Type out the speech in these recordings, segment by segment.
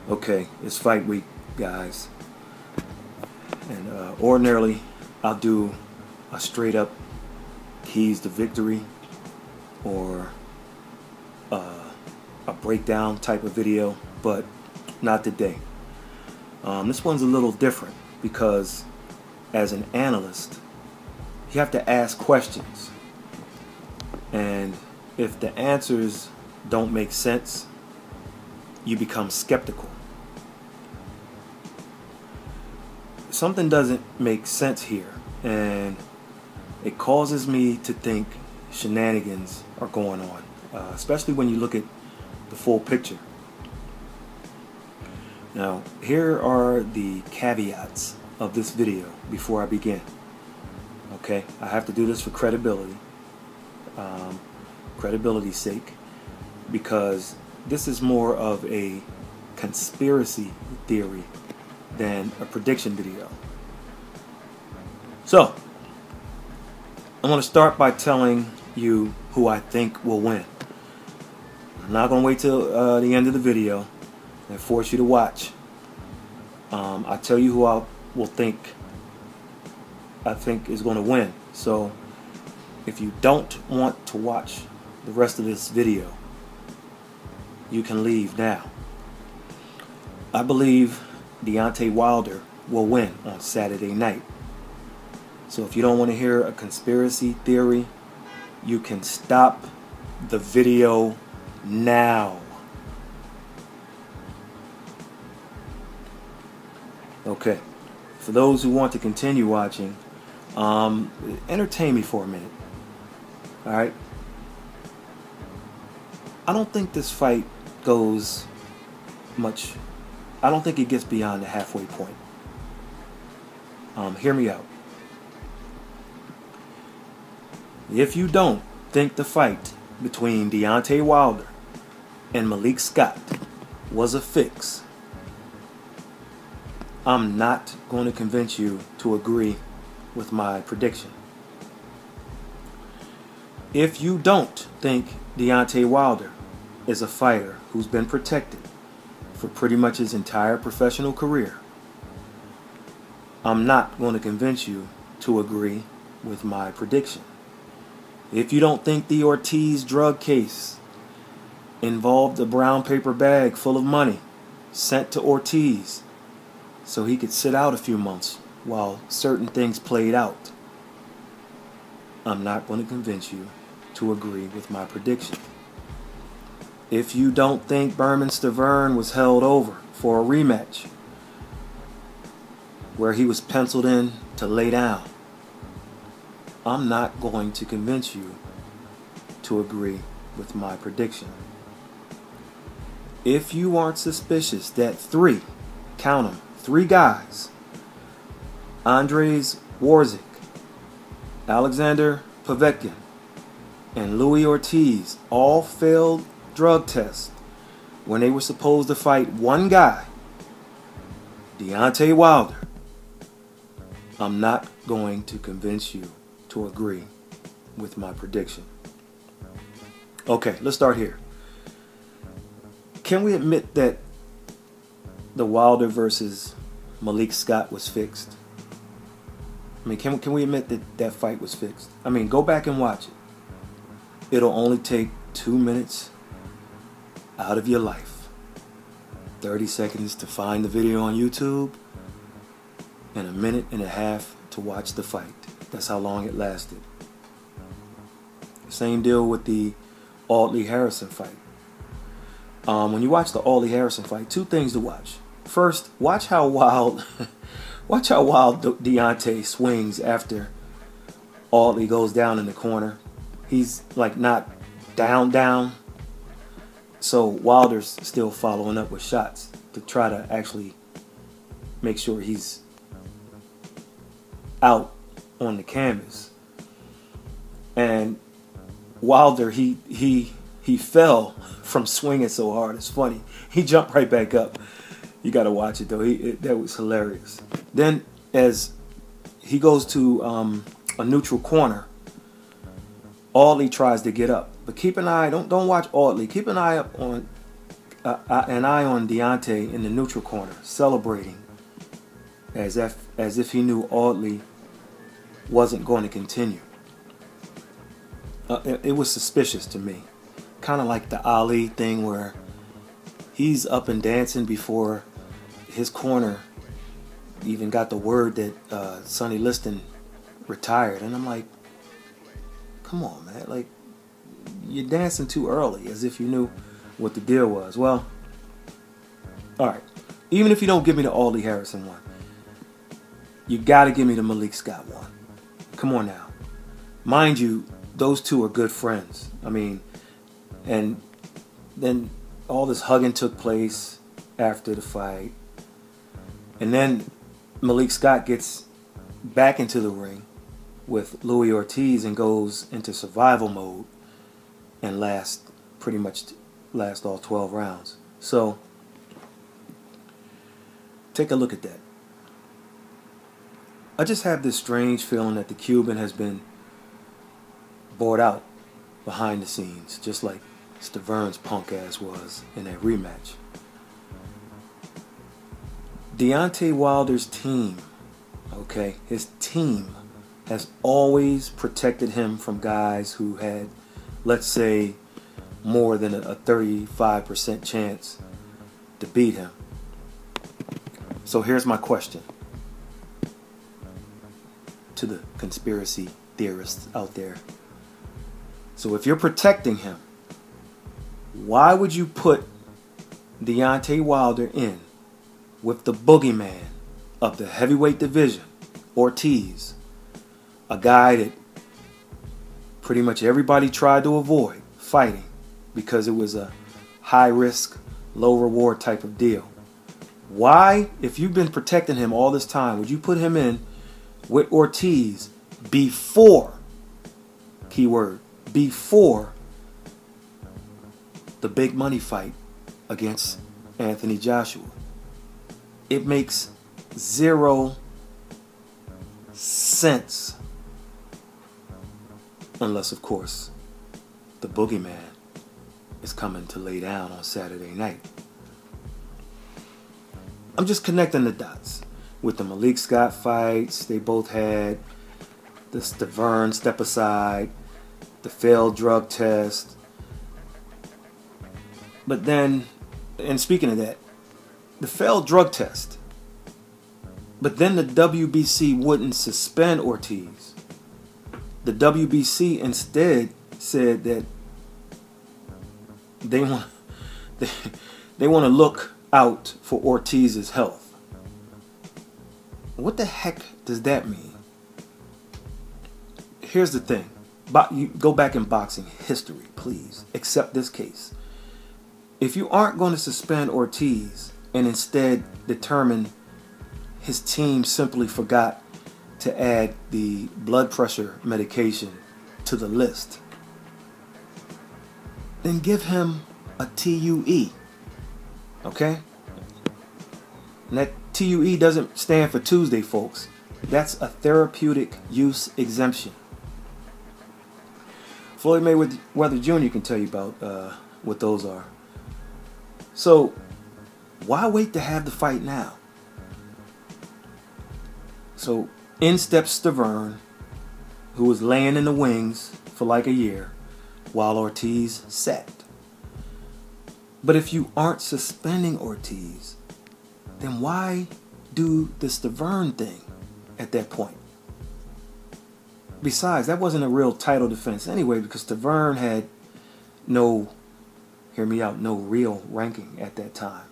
Okay, it's fight week, guys, and ordinarily I'll do a straight up keys to victory or a breakdown type of video, but not today. This one's a little different because as an analyst, you have to ask questions, and if the answers don't make sense, you become skeptical. Something doesn't make sense here, and it causes me to think shenanigans are going on, especially when you look at the full picture. Now, here are the caveats of this video before I begin. Okay, I have to do this for credibility's sake, because this is more of a conspiracy theory than a prediction video. So, I'm going to start by telling you who I think will win. I'm not going to wait till the end of the video and force you to watch. I'll tell you who I think is going to win. So, if you don't want to watch the rest of this video, you can leave now. I believe Deontay Wilder will win on Saturday night. So if you don't want to hear a conspiracy theory, you can stop the video now. Okay, for those who want to continue watching, entertain me for a minute. Alright? I don't think this fight goes much. I don't think it gets beyond the halfway point. Hear me out. If you don't think the fight between Deontay Wilder and Malik Scott was a fix, I'm not going to convince you to agree with my prediction. If you don't think Deontay Wilder is a fighter who's been protected for pretty much his entire professional career, I'm not going to convince you to agree with my prediction. If you don't think the ORTIZ drug case involved a brown paper bag full of money sent to ORTIZ so he could sit out a few months while certain things played out, I'm not going to convince you to agree with my prediction. If you don't think Stavern was held over for a rematch where he was penciled in to lay down, I'm not going to convince you to agree with my prediction. If you aren't suspicious that count them, three guys, Andres Warzik, Alexander Povetkin, and Louis Ortiz all failed drug tests when they were supposed to fight one guy, Deontay Wilder, I'm not going to convince you to agree with my prediction. Okay, let's start here. Can we admit that the Wilder versus Malik Scott was fixed? I mean, can we admit that that fight was fixed? I mean, go back and watch it. It'll only take 2 minutes out of your life. 30 seconds to find the video on YouTube, and a minute and a half to watch the fight. That's how long it lasted. Same deal with the Audley-Harrison fight. When you watch the Audley-Harrison fight, two things to watch. First, watch how wild Deontay swings after Audley goes down in the corner. He's like not down. So Wilder's still following up with shots to try to actually make sure he's out on the canvas. And Wilder, he fell from swinging so hard. It's funny. He jumped right back up. You got to watch it though. That was hilarious. Then as he goes to a neutral corner, Audley tries to get up. But keep an eye, don't watch Audley. Keep an eye up on an eye on Deontay in the neutral corner, celebrating as if he knew Audley wasn't going to continue. It was suspicious to me. Kind of like the Ali thing where he's up and dancing before his corner even got the word that Sonny Liston retired. And I'm like, come on, man. Like, you're dancing too early, as if you knew what the deal was. Well, all right. Even if you don't give me the Audley Harrison one, you got to give me the Malik Scott one. Come on now. Mind you, those two are good friends. I mean, and then all this hugging took place after the fight. And then Malik Scott gets back into the ring with Louis Ortiz and goes into survival mode and pretty much last all 12 rounds. So take a look at that. I just have this strange feeling that the Cuban has been bought out behind the scenes, just like Staverne's punk ass was in that rematch. Deontay Wilder's team, okay, his team has always protected him from guys who had, let's say, more than a 35% chance to beat him. So here's my question to the conspiracy theorists out there. So if you're protecting him, why would you put Deontay Wilder in with the boogeyman of the heavyweight division, Ortiz, a guy that pretty much everybody tried to avoid fighting because it was a high-risk, low-reward type of deal? Why, if you've been protecting him all this time, would you put him in with Ortiz before, keyword, before the big money fight against Anthony Joshua? It makes zero sense. Unless, of course, the boogeyman is coming to lay down on Saturday night. I'm just connecting the dots. With the Malik Scott fights, they both had the Staverne step aside, the failed drug test. But then, and speaking of that, the failed drug test. But then the WBC wouldn't suspend Ortiz. The WBC instead said that they want to look out for Ortiz's health. What the heck does that mean? Here's the thing. You go back in boxing history, please. Accept this case. If you aren't going to suspend Ortiz and instead determine his team simply forgot to add the blood pressure medication to the list, then give him a TUE. Okay? And that TUE doesn't stand for Tuesday, folks. That's a therapeutic use exemption. Floyd Mayweather Jr. can tell you about what those are. So, why wait to have the fight now? So, in steps Staverne, who was laying in the wings for like a year, while Ortiz sat. But if you aren't suspending Ortiz, then why do the Staverne thing at that point? Besides, that wasn't a real title defense anyway, because Staverne had no, hear me out, no real ranking at that time.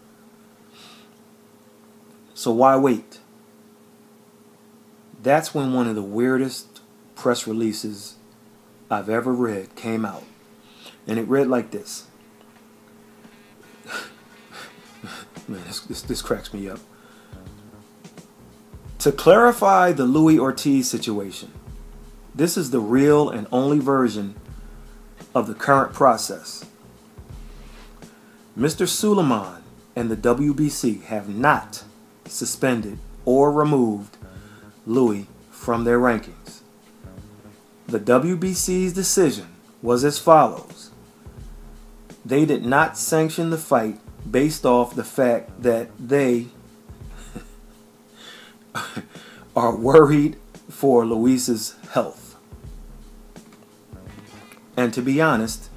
So why wait? That's when one of the weirdest press releases I've ever read came out. And it read like this. Man, this cracks me up. To clarify the Louis Ortiz situation, this is the real and only version of the current process. Mr. Suleiman and the WBC have not suspended or removed Louis from their rankings. The WBC's decision was as follows. They did not sanction the fight based off the fact that they are worried for Luis's health. And to be honest,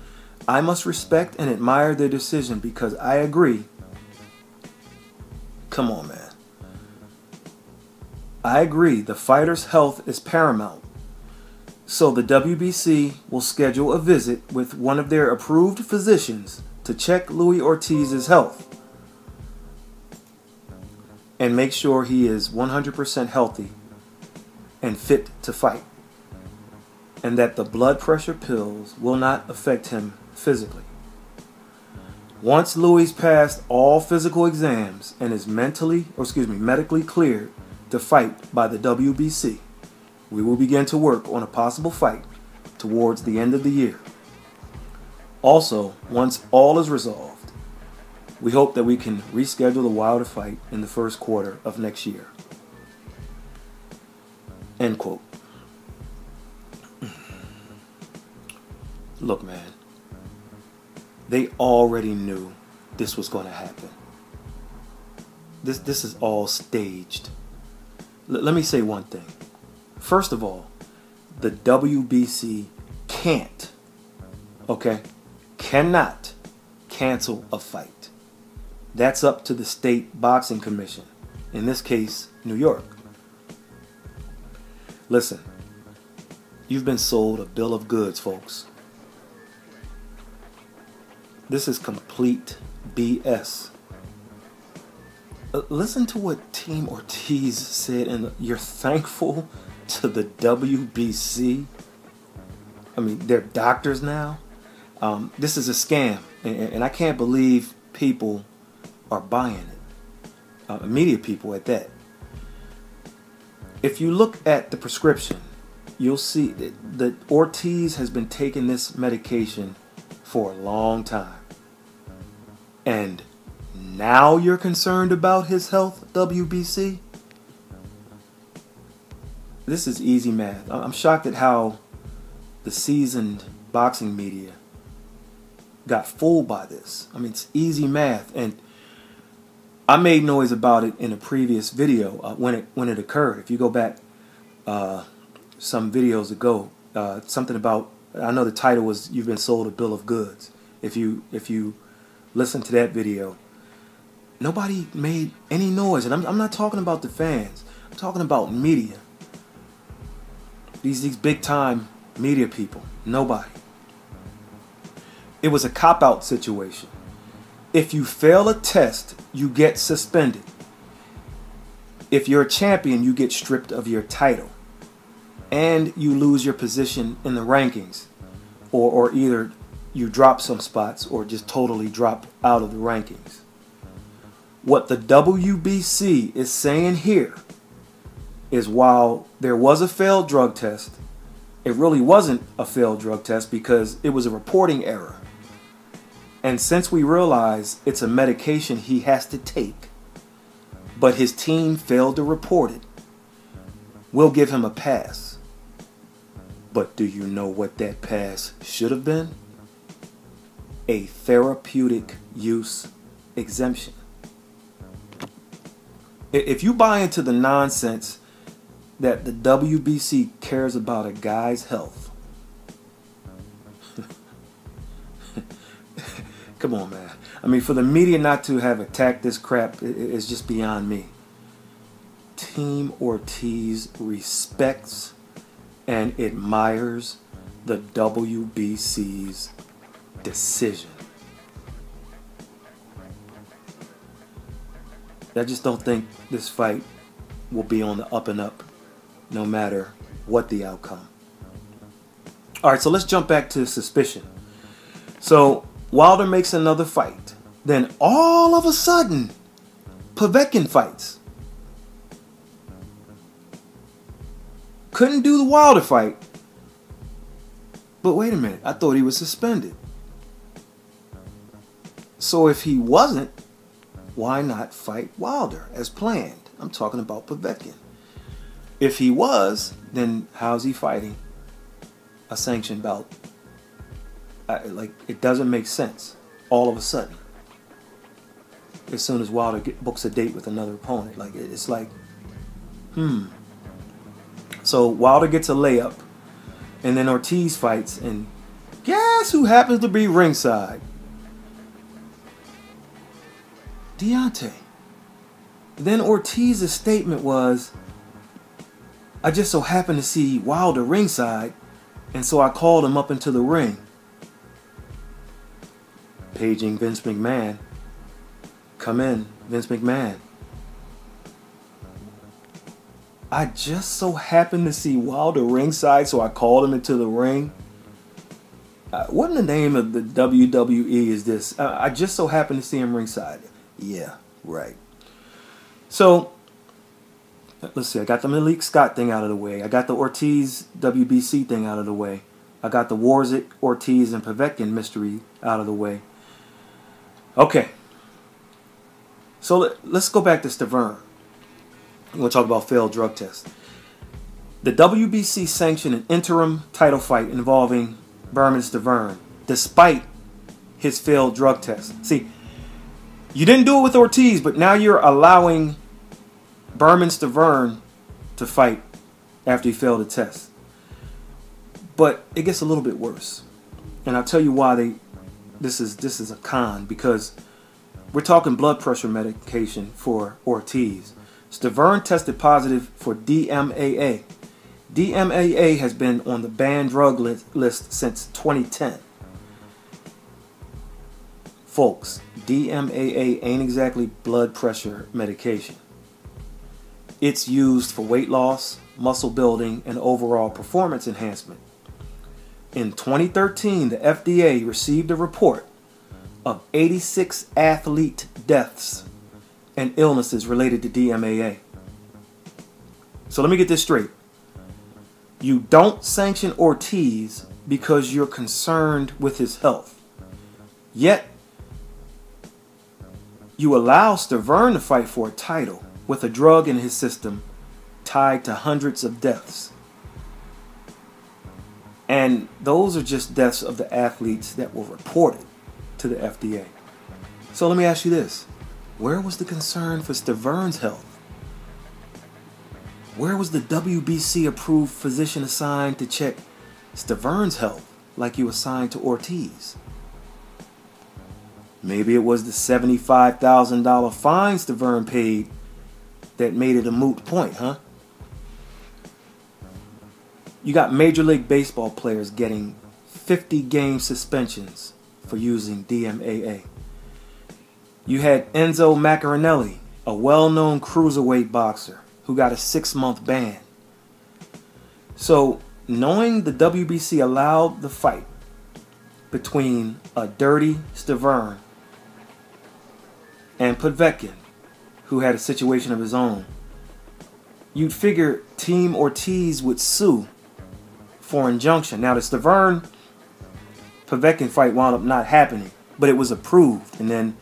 I must respect and admire their decision because I agree. Come on, man. I agree. The fighter's health is paramount. So the WBC will schedule a visit with one of their approved physicians to check Luis Ortiz's health and make sure he is 100% healthy and fit to fight, and that the blood pressure pills will not affect him physically. Once Luis passed all physical exams and is medically cleared to fight by the WBC, we will begin to work on a possible fight towards the end of the year. Also, once all is resolved, we hope that we can reschedule the Wilder fight in the first quarter of next year. End quote. Look, man, they already knew this was going to happen. This is all staged. Let me say one thing. First of all, the WBC cannot cancel a fight. That's up to the state boxing commission, in this case, New York. Listen, you've been sold a bill of goods, folks. This is complete BS. Listen to what Team Ortiz said, and you're thankful to the WBC. I mean, they're doctors now. This is a scam, and I can't believe people are buying it. Media people at that. If you look at the prescription, you'll see that Ortiz has been taking this medication for a long time. And now you're concerned about his health, WBC? This is easy math. I'm shocked at how the seasoned boxing media got fooled by this. I mean, it's easy math. And I made noise about it in a previous video when it occurred. If you go back some videos ago, something about, I know the title was "You've Been Sold a Bill of Goods." If you listen to that video, nobody made any noise, and I'm not talking about the fans. I'm talking about media. These big time media people. Nobody. It was a cop-out situation. If you fail a test, you get suspended. If you're a champion, you get stripped of your title. And you lose your position in the rankings. Or either you drop some spots or just totally drop out of the rankings. What the WBC is saying here is, while there was a failed drug test, it really wasn't a failed drug test because it was a reporting error. And since we realize it's a medication he has to take, but his team failed to report it, we'll give him a pass. But do you know what that pass should have been? A therapeutic use exemption. If you buy into the nonsense that the WBC cares about a guy's health, come on, man. I mean, for the media not to have attacked this crap is just beyond me. Team Ortiz respects and admires the WBC's decision. I just don't think this fight will be on the up and up, no matter what the outcome. All right, so let's jump back to suspicion. So Wilder makes another fight. Then all of a sudden, Povetkin fights. Couldn't do the Wilder fight. But wait a minute, I thought he was suspended. So if he wasn't, why not fight Wilder as planned? I'm talking about Povetkin. If he was, then how's he fighting a sanctioned bout? Like, it doesn't make sense all of a sudden. as soon as Wilder books a date with another opponent. Like, it's like, So Wilder gets a layup, and then Ortiz fights, and guess who happens to be ringside? Deontay. Then Ortiz's statement was, I just so happened to see Wilder ringside, and so I called him up into the ring. Paging Vince McMahon. Come in, Vince McMahon. I just so happened to see Wilder ringside, so I called him into the ring. What in the name of the WWE is this? I just so happened to see him ringside. Yeah, right. So, let's see. I got the Malik Scott thing out of the way. I got the Ortiz WBC thing out of the way. I got the Warzik, Ortiz, and Povetkin mystery out of the way. Okay. So let's go back to Stavern. We're going to talk about failed drug tests. The WBC sanctioned an interim title fight involving Berman Stavern, despite his failed drug test. See, you didn't do it with Ortiz, but now you're allowing Berman Stavern to fight after he failed a test. But it gets a little bit worse. And I'll tell you why this is a con, because we're talking blood pressure medication for Ortiz. Stavern tested positive for DMAA. DMAA has been on the banned drug list since 2010. Folks, DMAA ain't exactly blood pressure medication. It's used for weight loss, muscle building, and overall performance enhancement. In 2013, the FDA received a report of 86 athlete deaths and illnesses related to DMAA. So let me get this straight. You don't sanction Ortiz because you're concerned with his health. Yet, you allow Stavern to fight for a title with a drug in his system tied to hundreds of deaths. And those are just deaths of the athletes that were reported to the FDA. So let me ask you this. Where was the concern for Stavern's health? Where was the WBC-approved physician assigned to check Stavern's health like you assigned to Ortiz? Maybe it was the $75,000 fine Stavern paid that made it a moot point, huh? You got Major League Baseball players getting 50-game suspensions for using DMAA. You had Enzo Maccarinelli, a well-known cruiserweight boxer, who got a 6-month ban. So, knowing the WBC allowed the fight between a dirty Stavern and Povetkin, who had a situation of his own, you'd figure Team Ortiz would sue for injunction. Now, the Stavern-Povetkin fight wound up not happening, but it was approved, and then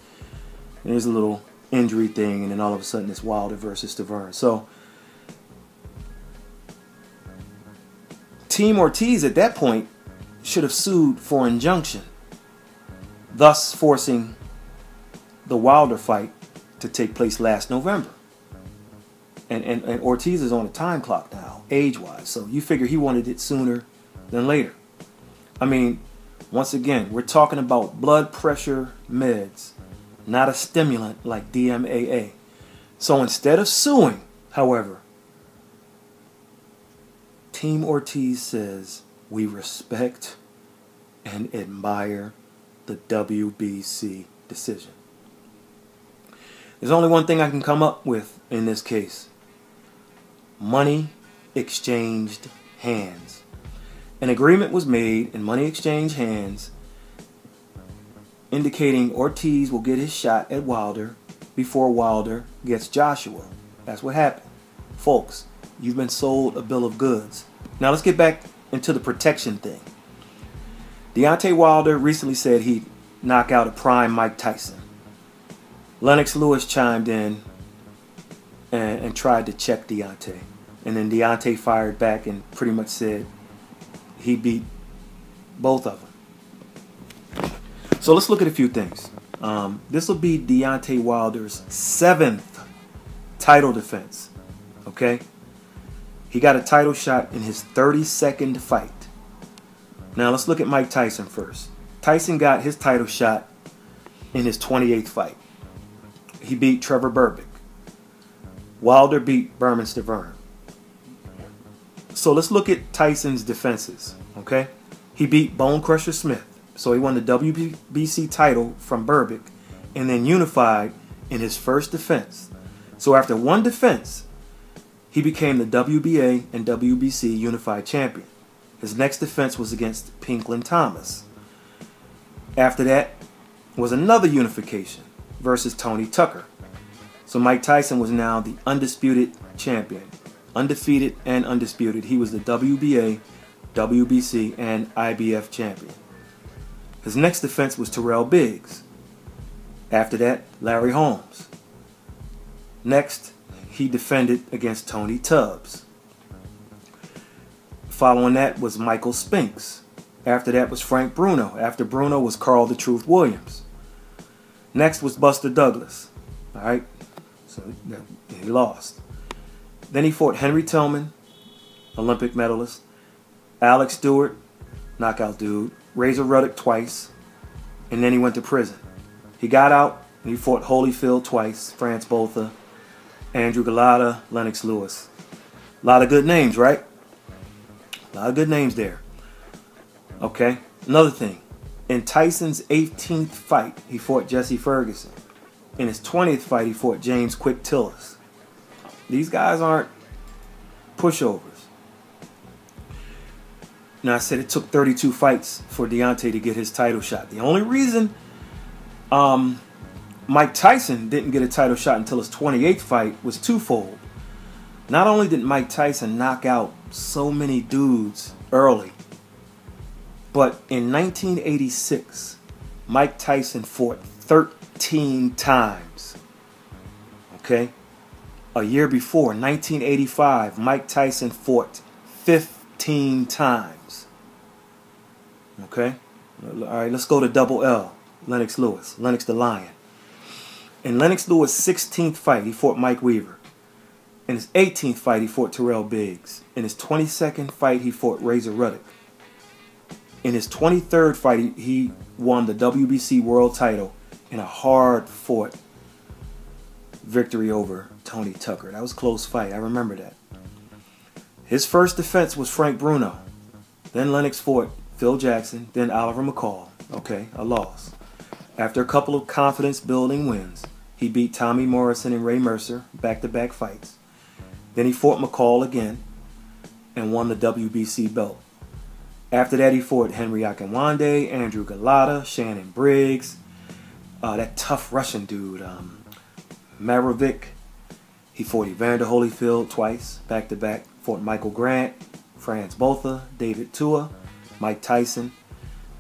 there's a little injury thing, and then all of a sudden it's Wilder versus Stavern. So Team Ortiz at that point should have sued for injunction, thus forcing the Wilder fight to take place last November. And Ortiz is on a time clock now, age-wise, so you figure he wanted it sooner than later. I mean, once again, we're talking about blood pressure meds, not a stimulant like DMAA. So instead of suing, however, Team Ortiz says, we respect and admire the WBC decision. There's only one thing I can come up with in this case. Money exchanged hands. An agreement was made and money exchanged hands, indicating Ortiz will get his shot at Wilder before Wilder gets Joshua. That's what happened. Folks, you've been sold a bill of goods. Now let's get back into the protection thing. Deontay Wilder recently said he'd knock out a prime Mike Tyson. Lennox Lewis chimed in and tried to check Deontay. And then Deontay fired back and pretty much said he beat both of them. So let's look at a few things. This will be Deontay Wilder's 7th title defense. Okay? He got a title shot in his 32nd fight. Now let's look at Mike Tyson first. Tyson got his title shot in his 28th fight. He beat Trevor Berbick. Wilder beat Berman Stavern. So let's look at Tyson's defenses. Okay? He beat Bone Crusher Smith. So he won the WBC title from Berbick and then unified in his first defense. So after one defense, he became the WBA and WBC unified champion. His next defense was against Pinklin Thomas. After that was another unification versus Tony Tucker. So Mike Tyson was now the undisputed champion. Undefeated and undisputed. He was the WBA, WBC, and IBF champion. His next defense was Terrell Biggs. After that, Larry Holmes. Next, he defended against Tony Tubbs. Following that was Michael Spinks. After that was Frank Bruno. After Bruno was Carl the Truth Williams. Next was Buster Douglas. All right, so he lost. Then he fought Henry Tillman, Olympic medalist, Alex Stewart, knockout dude, Razor Ruddock twice, and then he went to prison. He got out and he fought Holyfield twice, France Botha, Andrew Galata, Lennox Lewis. A lot of good names, right? A lot of good names there. Okay, another thing. In Tyson's 18th fight, he fought Jesse Ferguson. In his 20th fight, he fought James Quick Tillis. These guys aren't pushovers. Now, I said it took 32 fights for Deontay to get his title shot. The only reason Mike Tyson didn't get a title shot until his 28th fight was twofold. Not only did Mike Tyson knock out so many dudes early, but in 1986, Mike Tyson fought 13 times. Okay? A year before, 1985, Mike Tyson fought 15 times. Okay? All right, let's go to Double L, Lennox Lewis, Lennox the Lion. In Lennox Lewis' 16th fight, he fought Mike Weaver. In his 18th fight, he fought Terrell Biggs. In his 22nd fight, he fought Razor Ruddock. In his 23rd fight, he won the WBC world title in a hard-fought victory over Tony Tucker. That was a close fight. I remember that. His first defense was Frank Bruno. Then Lennox fought Phil Jackson. Then Oliver McCall. Okay, a loss. After a couple of confidence-building wins, he beat Tommy Morrison and Ray Mercer back-to-back fights. Then he fought McCall again and won the WBC belt. After that, he fought Henry Akinwande, Andrew Galata, Shannon Briggs, that tough Russian dude, Marovic. He fought Evander Holyfield twice, back-to-back. Fought Michael Grant, France Botha, David Tua, Mike Tyson,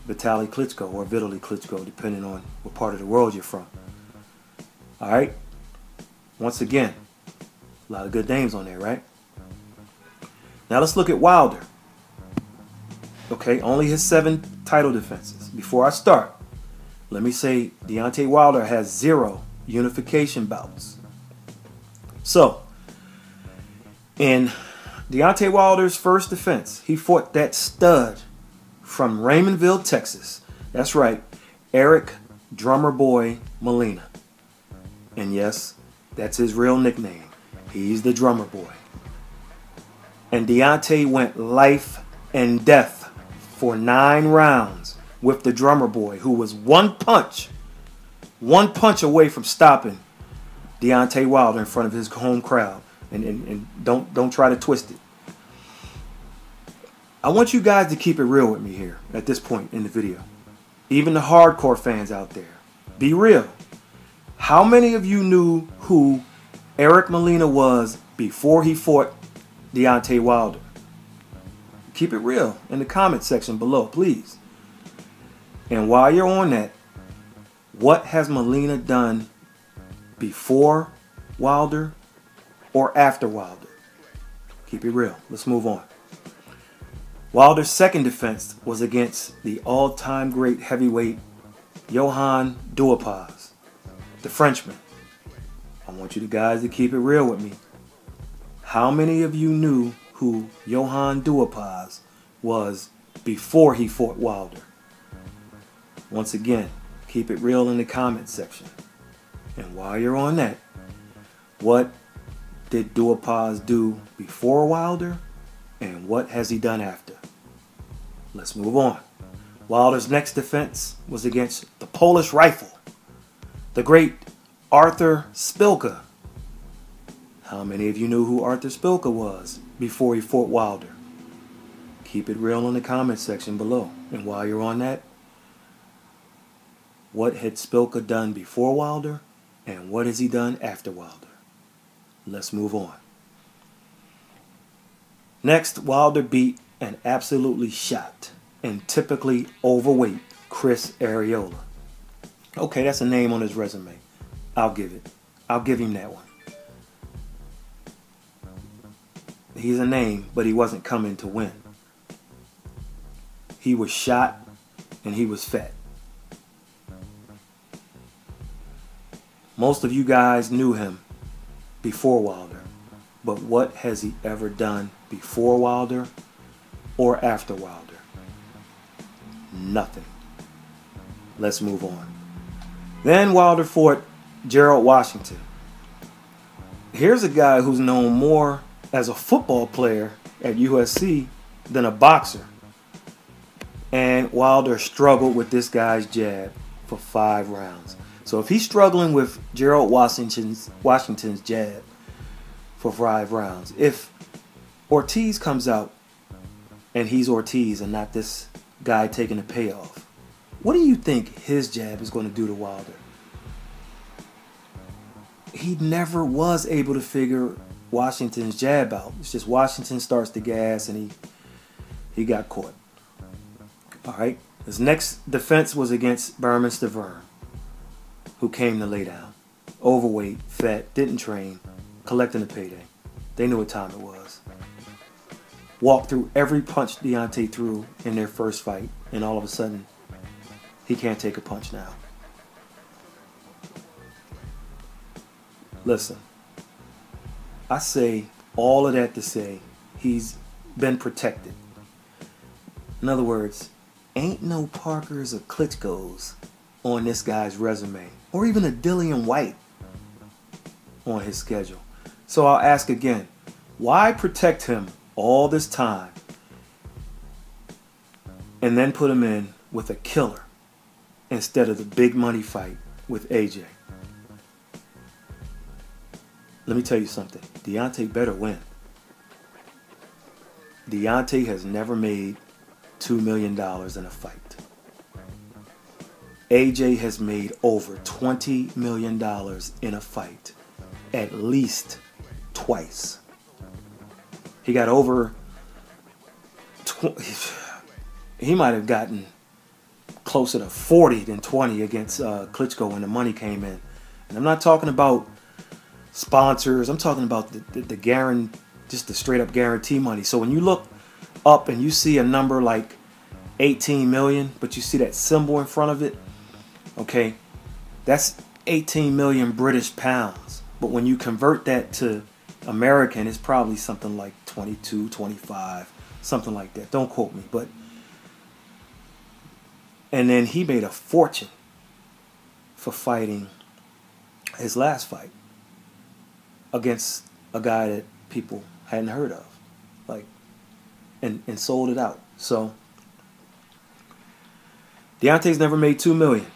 Vitaly Klitschko, or Vitaly Klitschko, depending on what part of the world you're from. All right? Once again, a lot of good names on there, right? Now let's look at Wilder. Okay, only his 7 title defenses. Before I start, let me say Deontay Wilder has 0 unification bouts. So, in Deontay Wilder's first defense, he fought that stud from Raymondville, Texas. That's right, Eric Drummer Boy Molina. And yes, that's his real nickname. He's the Drummer Boy. And Deontay went life and death for 9 rounds with the Drummer Boy, who was one punch away from stopping Deontay Wilder in front of his home crowd. And don't try to twist it. I want you guys to keep it real with me here at this point in the video. Even the hardcore fans out there. Be real. How many of you knew who Eric Molina was before he fought Deontay Wilder? Keep it real in the comment section below, please. And while you're on that, what has Molina done before Wilder or after Wilder? Keep it real. Let's move on. Wilder's second defense was against the all-time great heavyweight Johann Duhaupas, the Frenchman. I want you guys to keep it real with me. How many of you knew who Johann Duhaupas was before he fought Wilder? Once again, keep it real in the comments section. And while you're on that, what did Duhaupas do before Wilder? And what has he done after? Let's move on. Wilder's next defense was against the Polish Rifle, the great Artur Szpilka. How many of you knew who Artur Szpilka was before he fought Wilder? Keep it real in the comments section below. And while you're on that, what had Szpilka done before Wilder? And what has he done after Wilder? Let's move on. Next, Wilder beat an absolutely shot and typically overweight Chris Arreola. Okay, that's a name on his resume. I'll give it. I'll give him that one. He's a name, but he wasn't coming to win. He was shot and he was fat. Most of you guys knew him before Wilder, but what has he ever done before Wilder or after Wilder? Nothing. Let's move on. Then Wilder fought Gerald Washington. Here's a guy who's known more as a football player at USC than a boxer. And Wilder struggled with this guy's jab for 5 rounds. So if he's struggling with Gerald Washington's jab for 5 rounds, if Ortiz comes out and he's Ortiz and not this guy taking a payoff, what do you think his jab is going to do to Wilder? He never was able to figure Washington's jab out. It's just Washington starts to gas and he got caught. All right. His next defense was against Berman Stavern, who came to lay down. Overweight, fat, didn't train, collecting a payday. They knew what time it was. Walked through every punch Deontay threw in their first fight, and all of a sudden, he can't take a punch now. Listen, I say all of that to say he's been protected. In other words, ain't no Parkers or Klitschko's on this guy's resume, or even a Dillian White on his schedule. So I'll ask again, why protect him all this time and then put him in with a killer instead of the big money fight with AJ? Let me tell you something. Deontay better win. Deontay has never made $2 million in a fight. AJ has made over $20 million in a fight at least twice. He got over, he might have gotten closer to 40 than 20 against Klitschko when the money came in. And I'm not talking about sponsors. I'm talking about the guarantee, just the straight up guarantee money. So when you look up and you see a number like 18 million, but you see that symbol in front of it, okay, that's 18 million British pounds. But when you convert that to American, it's probably something like 22, 25, something like that. Don't quote me, but and then he made a fortune for fighting his last fight against a guy that people hadn't heard of, like, and sold it out. So Deontay's never made $2 million.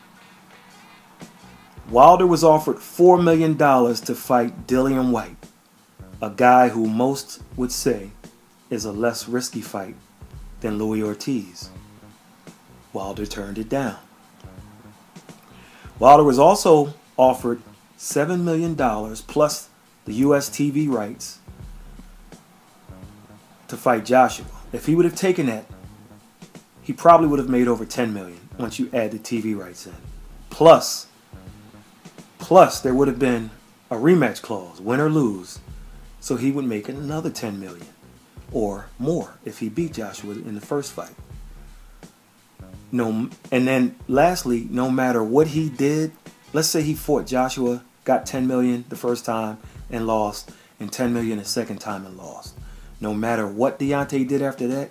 Wilder was offered $4 million to fight Dillian White, a guy who most would say is a less risky fight than Louis Ortiz. Wilder turned it down. Wilder was also offered $7 million plus the US TV rights to fight Joshua. If he would have taken that, he probably would have made over $10 million once you add the TV rights in. Plus there would have been a rematch clause, win or lose, so he would make another $10 million or more if he beat Joshua in the first fight. No, and then lastly, no matter what he did, let's say he fought Joshua, got 10 million the first time and lost, and 10 million the second time and lost. No matter what Deontay did after that,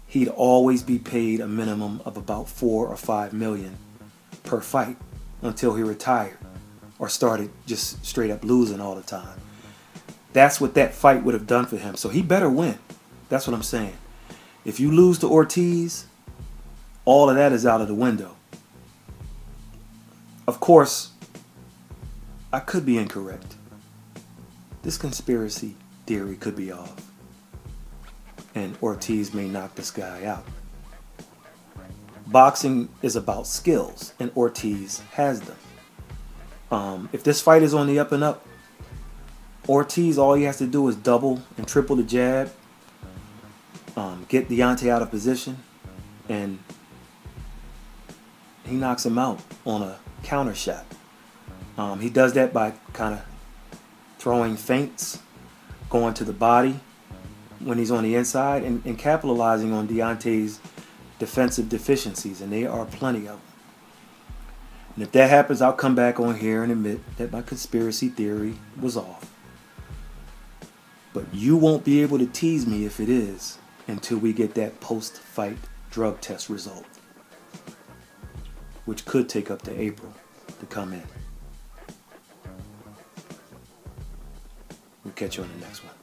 he'd always be paid a minimum of about 4 or 5 million per fight until he retired or started just straight up losing all the time. That's what that fight would have done for him. So he better win. That's what I'm saying. If you lose to Ortiz, all of that is out of the window. Of course, I could be incorrect. This conspiracy theory could be off. And Ortiz may knock this guy out. Boxing is about skills, and Ortiz has them. If this fight is on the up and up, Ortiz, all he has to do is double and triple the jab, get Deontay out of position, and he knocks him out on a counter shot. He does that by kind of throwing feints, going to the body when he's on the inside, and capitalizing on Deontay's defensive deficiencies, and there are plenty of them. And if that happens, I'll come back on here and admit that my conspiracy theory was off. But you won't be able to tease me if it is until we get that post-fight drug test result, which could take up to April to come in. We'll catch you on the next one.